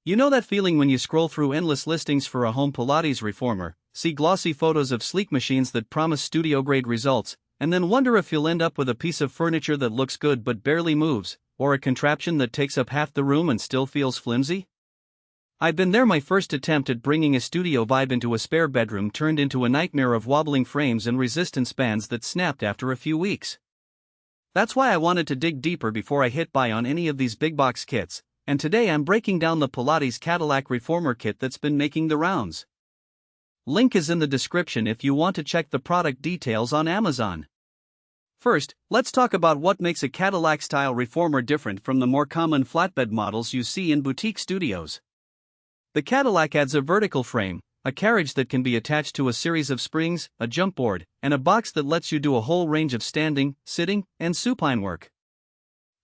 You know that feeling when you scroll through endless listings for a home Pilates reformer, see glossy photos of sleek machines that promise studio-grade results, and then wonder if you'll end up with a piece of furniture that looks good but barely moves, or a contraption that takes up half the room and still feels flimsy? I've been there. My first attempt at bringing a studio vibe into a spare bedroom turned into a nightmare of wobbling frames and resistance bands that snapped after a few weeks. That's why I wanted to dig deeper before I hit buy on any of these big box kits, and today I'm breaking down the Pilates Cadillac reformer kit that's been making the rounds. Link is in the description if you want to check the product details on Amazon. First, let's talk about what makes a Cadillac-style reformer different from the more common flatbed models you see in boutique studios. The Cadillac adds a vertical frame, a carriage that can be attached to a series of springs, a jump board, and a box that lets you do a whole range of standing, sitting, and supine work.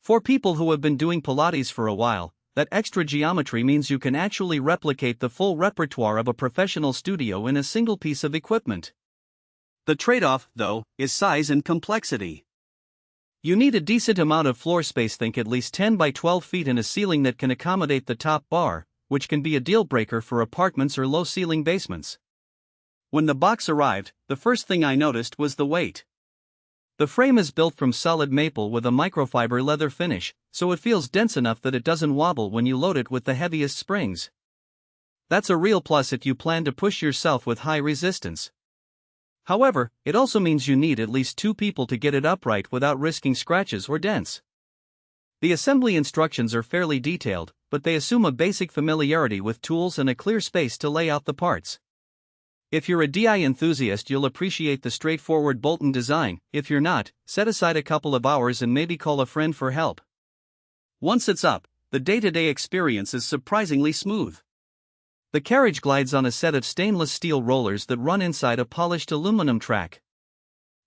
For people who have been doing Pilates for a while, that extra geometry means you can actually replicate the full repertoire of a professional studio in a single piece of equipment. The trade-off, though, is size and complexity. You need a decent amount of floor space, think at least 10 by 12 feet, and a ceiling that can accommodate the top bar, which can be a deal-breaker for apartments or low-ceiling basements. When the box arrived, the first thing I noticed was the weight. The frame is built from solid maple with a microfiber leather finish, so it feels dense enough that it doesn't wobble when you load it with the heaviest springs. That's a real plus if you plan to push yourself with high resistance. However, it also means you need at least 2 people to get it upright without risking scratches or dents. The assembly instructions are fairly detailed, but they assume a basic familiarity with tools and a clear space to lay out the parts. If you're a DI enthusiast, you'll appreciate the straightforward bolt-on design. If you're not, set aside a couple of hours and maybe call a friend for help. Once it's up, the day-to-day experience is surprisingly smooth. The carriage glides on a set of stainless steel rollers that run inside a polished aluminum track.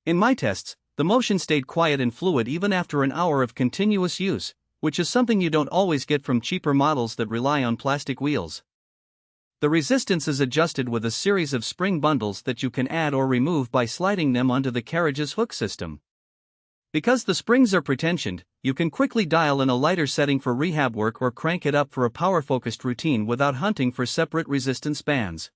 In my tests, the motion stayed quiet and fluid even after an hour of continuous use, which is something you don't always get from cheaper models that rely on plastic wheels. The resistance is adjusted with a series of spring bundles that you can add or remove by sliding them onto the carriage's hook system. Because the springs are pretensioned, you can quickly dial in a lighter setting for rehab work or crank it up for a power-focused routine without hunting for separate resistance bands.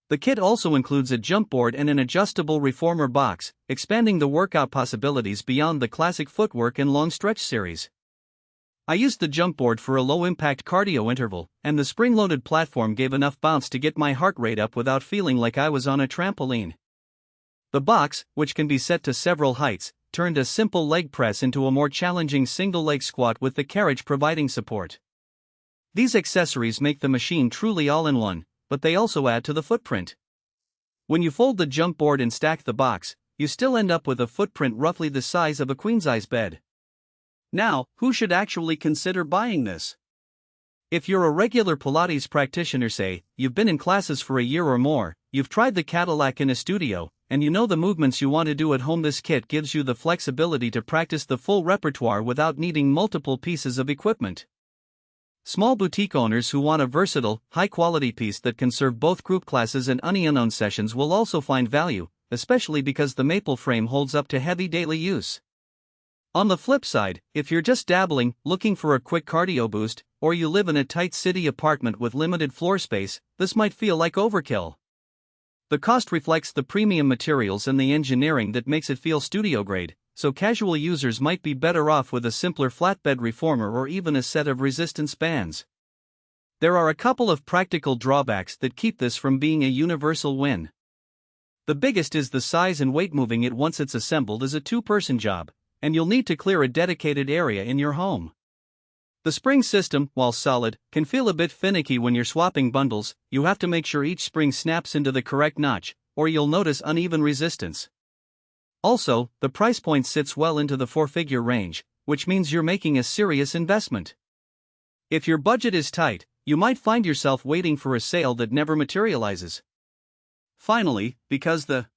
The kit also includes a jump board and an adjustable reformer box, expanding the workout possibilities beyond the classic footwork and long stretch series. I used the jump board for a low-impact cardio interval, and the spring-loaded platform gave enough bounce to get my heart rate up without feeling like I was on a trampoline. The box, which can be set to several heights, turned a simple leg press into a more challenging single-leg squat with the carriage providing support. These accessories make the machine truly all-in-one, but they also add to the footprint. When you fold the jump board and stack the box, you still end up with a footprint roughly the size of a queen-size bed. Now, who should actually consider buying this? If you're a regular Pilates practitioner, say, you've been in classes for a year or more, you've tried the Cadillac in a studio, and you know the movements you want to do at home, this kit gives you the flexibility to practice the full repertoire without needing multiple pieces of equipment. Small boutique owners who want a versatile, high-quality piece that can serve both group classes and unknown sessions will also find value, especially because the maple frame holds up to heavy daily use. On the flip side, if you're just dabbling, looking for a quick cardio boost, or you live in a tight city apartment with limited floor space, this might feel like overkill. The cost reflects the premium materials and the engineering that makes it feel studio-grade, so casual users might be better off with a simpler flatbed reformer or even a set of resistance bands. There are a couple of practical drawbacks that keep this from being a universal win. The biggest is the size and weight. Moving it once it's assembled is a 2-person job, and you'll need to clear a dedicated area in your home. The spring system, while solid, can feel a bit finicky when you're swapping bundles. You have to make sure each spring snaps into the correct notch, or you'll notice uneven resistance. Also, the price point sits well into the 4-figure range, which means you're making a serious investment. If your budget is tight, you might find yourself waiting for a sale that never materializes. Finally, because the